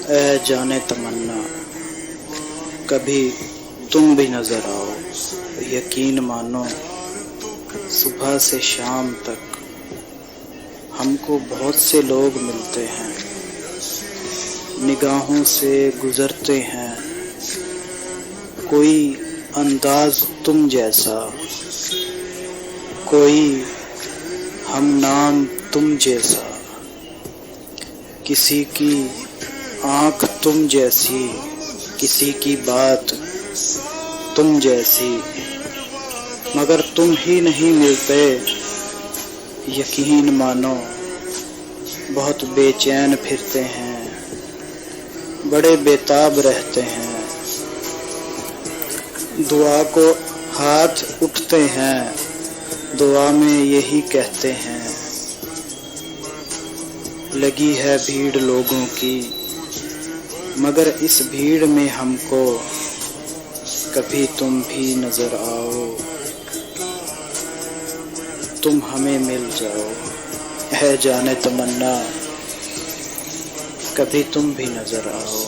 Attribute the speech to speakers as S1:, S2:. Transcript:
S1: اے جانے تمنا کبھی تم بھی نظر آؤ، یقین مانو صبح سے شام تک ہم کو بہت سے لوگ ملتے ہیں، نگاہوں سے گزرتے ہیں، کوئی انداز تم جیسا، کوئی ہم نام تم جیسا، کسی کی آنکھ تم جیسی، کسی کی بات تم جیسی، مگر تم ہی نہیں ملتے، یقین مانو بہت بے چین پھرتے ہیں، بڑے بےتاب رہتے ہیں، دعا کو ہاتھ اٹھتے ہیں، دعا میں یہی کہتے ہیں، لگی ہے بھیڑ لوگوں کی، مگر اس بھیڑ میں ہم کو کبھی تم بھی نظر آؤ، تم ہمیں مل جاؤ، ہے جانے تمنا کبھی تم بھی نظر آؤ۔